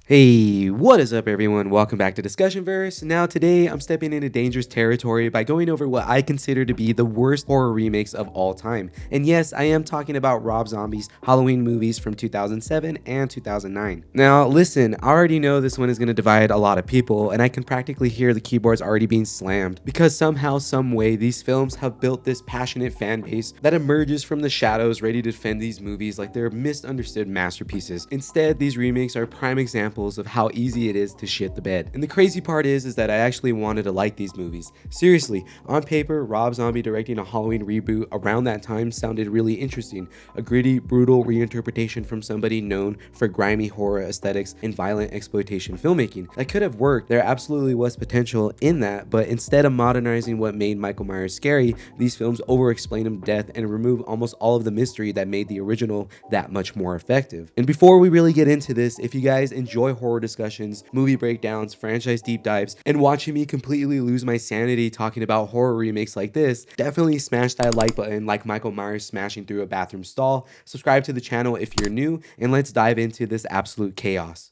Hey, what is up everyone? Welcome back to DiscussionVerse. Now today I'm stepping into dangerous territory by going over what I consider to be the worst horror remakes of all time. And yes, I am talking about Rob Zombie's Halloween movies from 2007 and 2009. Now listen, I already know this one is going to divide a lot of people, and I can practically hear the keyboards already being slammed because somehow, some way, these films have built this passionate fan base that emerges from the shadows ready to defend these movies like they're misunderstood masterpieces. Instead, these remakes are prime examples of how easy it is to shit the bed. And the crazy part is that I actually wanted to like these movies. Seriously, on paper, Rob Zombie directing a Halloween reboot around that time sounded really interesting. A gritty, brutal reinterpretation from somebody known for grimy horror aesthetics and violent exploitation filmmaking. That could have worked. There absolutely was potential in that, but instead of modernizing what made Michael Myers scary, these films over-explain him to death and remove almost all of the mystery that made the original that much more effective. And before we really get into this, if you guys enjoy horror discussions, movie breakdowns, franchise deep dives, and watching me completely lose my sanity talking about horror remakes like this, definitely smash that like button like Michael Myers smashing through a bathroom stall. Subscribe to the channel if you're new, and let's dive into this absolute chaos.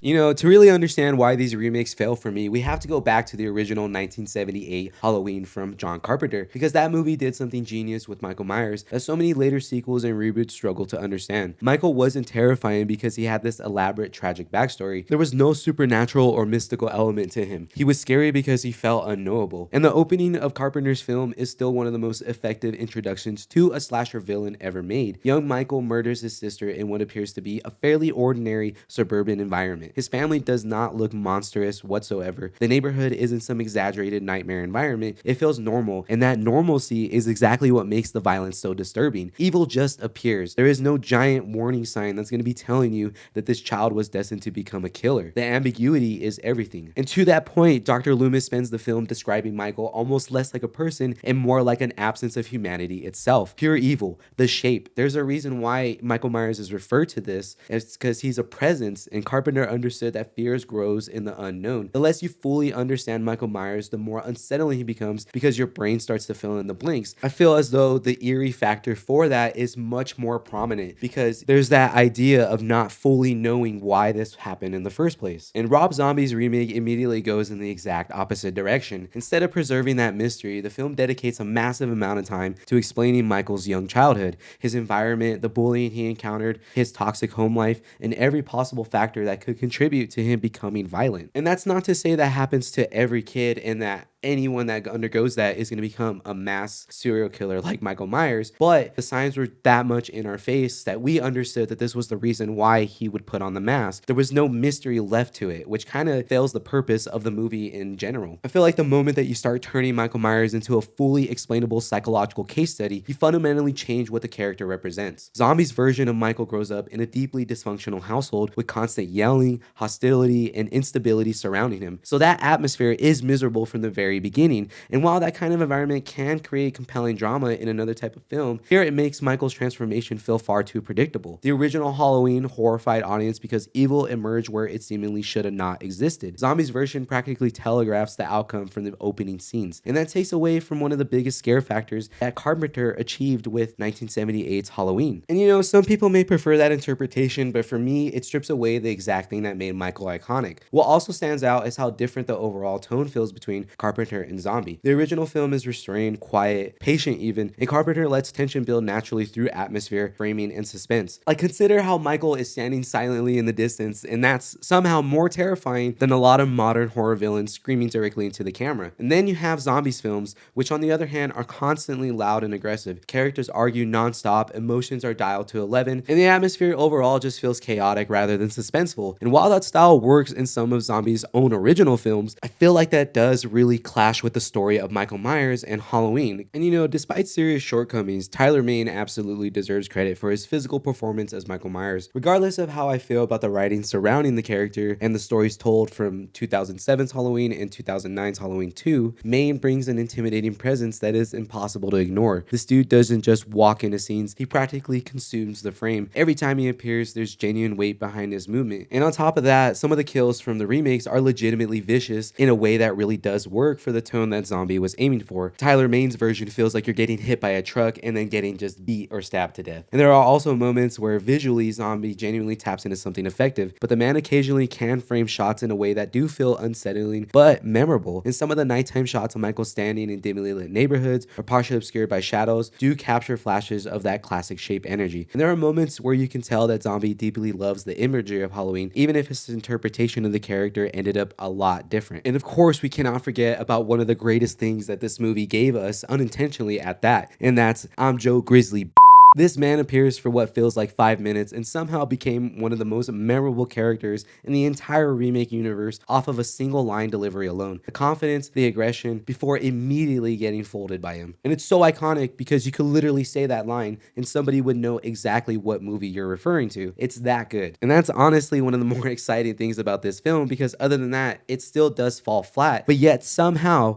You know, to really understand why these remakes fail for me, we have to go back to the original 1978 Halloween from John Carpenter, because that movie did something genius with Michael Myers that so many later sequels and reboots struggle to understand. Michael wasn't terrifying because he had this elaborate tragic backstory. There was no supernatural or mystical element to him. He was scary because he felt unknowable. And the opening of Carpenter's film is still one of the most effective introductions to a slasher villain ever made. Young Michael murders his sister in what appears to be a fairly ordinary suburban environment. His family does not look monstrous whatsoever. The neighborhood isn't some exaggerated nightmare environment. It feels normal, and that normalcy is exactly what makes the violence so disturbing. Evil just appears. There is no giant warning sign that's going to be telling you that this child was destined to become a killer. The ambiguity is everything. And to that point, Dr. Loomis spends the film describing Michael almost less like a person and more like an absence of humanity itself. Pure evil, the shape. There's a reason why Michael Myers is referred to this. It's because he's a presence, and Carpenter understood that fears grows in the unknown. The less you fully understand Michael Myers, the more unsettling he becomes because your brain starts to fill in the blanks. I feel as though the eerie factor for that is much more prominent because there's that idea of not fully knowing why this happened in the first place. And Rob Zombie's remake immediately goes in the exact opposite direction. Instead of preserving that mystery, the film dedicates a massive amount of time to explaining Michael's young childhood, his environment, the bullying he encountered, his toxic home life, and every possible factor that could contribute to him becoming violent. And that's not to say that happens to every kid and that anyone that undergoes that is going to become a mass serial killer like Michael Myers, but the signs were that much in our face that we understood that this was the reason why he would put on the mask. There was no mystery left to it, which kind of fails the purpose of the movie in general. I feel like the moment that you start turning Michael Myers into a fully explainable psychological case study, you fundamentally change what the character represents. Zombie's version of Michael grows up in a deeply dysfunctional household with constant yelling, hostility, and instability surrounding him. So that atmosphere is miserable from the very beginning. And while that kind of environment can create compelling drama in another type of film, here it makes Michael's transformation feel far too predictable. The original Halloween horrified audience because evil emerged where it seemingly should have not existed. Zombie's version practically telegraphs the outcome from the opening scenes, and that takes away from one of the biggest scare factors that Carpenter achieved with 1978's Halloween. And you know, some people may prefer that interpretation, but for me, it strips away the exact thing that made Michael iconic. What also stands out is how different the overall tone feels between Carpenter and Zombie. The original film is restrained, quiet, patient even, and Carpenter lets tension build naturally through atmosphere, framing, and suspense. Like, consider how Michael is standing silently in the distance, and that's somehow more terrifying than a lot of modern horror villains screaming directly into the camera. And then you have Zombies films, which on the other hand are constantly loud and aggressive. Characters argue non-stop, emotions are dialed to 11, and the atmosphere overall just feels chaotic rather than suspenseful. And while that style works in some of Zombie's own original films, I feel like that does really clash with the story of Michael Myers and Halloween. And you know, despite serious shortcomings, Tyler Mane absolutely deserves credit for his physical performance as Michael Myers. Regardless of how I feel about the writing surrounding the character and the stories told from 2007's Halloween and 2009's Halloween 2, Mane brings an intimidating presence that is impossible to ignore. This dude doesn't just walk into scenes, he practically consumes the frame. Every time he appears, there's genuine weight behind his movement. And on top of that, some of the kills from the remakes are legitimately vicious in a way that really does work work for the tone that Zombie was aiming for. Tyler Maine's version feels like you're getting hit by a truck and then getting just beat or stabbed to death. And there are also moments where visually Zombie genuinely taps into something effective, but the man occasionally can frame shots in a way that do feel unsettling but memorable. And some of the nighttime shots of Michael standing in dimly lit neighborhoods or partially obscured by shadows do capture flashes of that classic shape energy. And there are moments where you can tell that Zombie deeply loves the imagery of Halloween, even if his interpretation of the character ended up a lot different. And of course, we cannot forget about one of the greatest things that this movie gave us, unintentionally at that, and that's I'm Joe Grizzly. This man appears for what feels like 5 minutes and somehow became one of the most memorable characters in the entire remake universe off of a single line delivery alone. The confidence, the aggression, before immediately getting folded by him. And it's so iconic because you could literally say that line and somebody would know exactly what movie you're referring to. It's that good. And that's honestly one of the more exciting things about this film, because other than that, it still does fall flat. But yet somehow,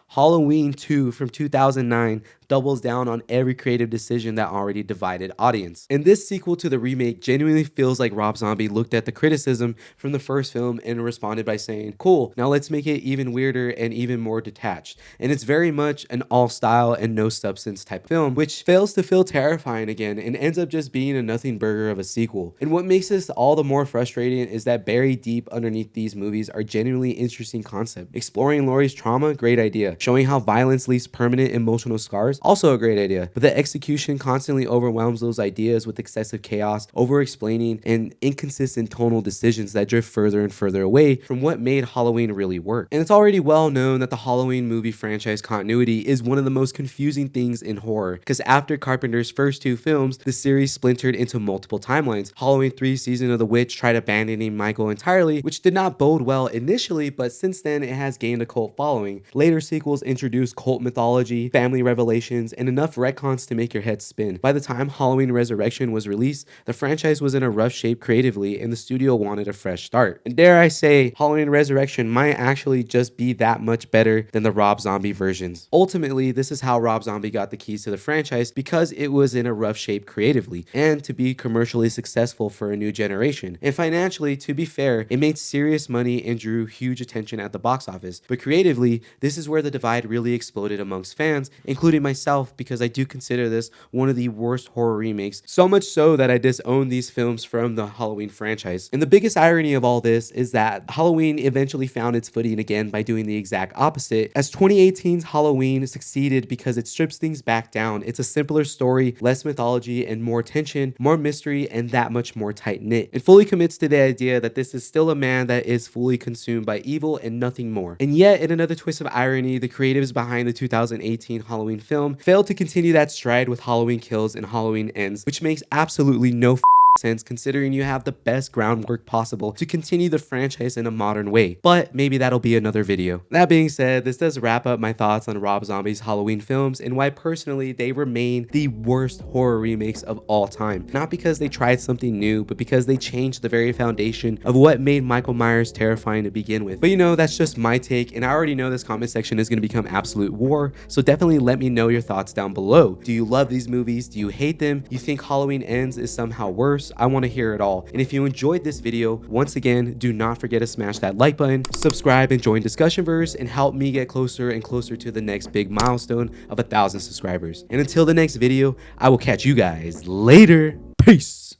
Halloween 2 from 2009 doubles down on every creative decision that already divided audience. And this sequel to the remake genuinely feels like Rob Zombie looked at the criticism from the first film and responded by saying, cool, now let's make it even weirder and even more detached. And it's very much an all style and no substance type film, which fails to feel terrifying again and ends up just being a nothing burger of a sequel. And what makes this all the more frustrating is that buried deep underneath these movies are genuinely interesting concepts. Exploring Laurie's trauma, great idea. Showing how violence leaves permanent emotional scars, also a great idea. But the execution constantly overwhelms those ideas with excessive chaos, over-explaining, and inconsistent tonal decisions that drift further and further away from what made Halloween really work. And it's already well known that the Halloween movie franchise continuity is one of the most confusing things in horror, because after Carpenter's first 2 films, the series splintered into multiple timelines. Halloween 3 Season of the Witch tried abandoning Michael entirely, which did not bode well initially, but since then it has gained a cult following. Later sequels introduced cult mythology, family revelations, and enough retcons to make your head spin. By the time Halloween Resurrection was released, the franchise was in a rough shape creatively and the studio wanted a fresh start. And dare I say, Halloween Resurrection might actually just be that much better than the Rob Zombie versions. Ultimately, this is how Rob Zombie got the keys to the franchise, because it was in a rough shape creatively and to be commercially successful for a new generation. And financially, to be fair, it made serious money and drew huge attention at the box office. But creatively, this is where the divide really exploded amongst fans, including myself, because I do consider this one of the worst horror remakes, so much so that I disown these films from the Halloween franchise. And the biggest irony of all this is that Halloween eventually found its footing again by doing the exact opposite, as 2018's Halloween succeeded because it strips things back down. It's a simpler story, less mythology, and more tension, more mystery, and that much more tight-knit. It fully commits to the idea that this is still a man that is fully consumed by evil and nothing more. And yet, in another twist of irony, the creatives behind the 2018 Halloween film failed to continue that stride with Halloween Kills and Halloween Ends, which makes absolutely no sense considering you have the best groundwork possible to continue the franchise in a modern way. But maybe that'll be another video. That being said, this does wrap up my thoughts on Rob Zombie's Halloween films and why personally they remain the worst horror remakes of all time. Not because they tried something new, but because they changed the very foundation of what made Michael Myers terrifying to begin with. But you know, that's just my take, and I already know this comment section is going to become absolute war, so definitely let me know your thoughts down below. Do you love these movies? Do you hate them? You think Halloween Ends is somehow worse? I want to hear it all. And if you enjoyed this video, once again, do not forget to smash that like button, subscribe, and join DiscussionVerse, and help me get closer and closer to the next big milestone of 1,000 subscribers. And until the next video, I will catch you guys later. Peace.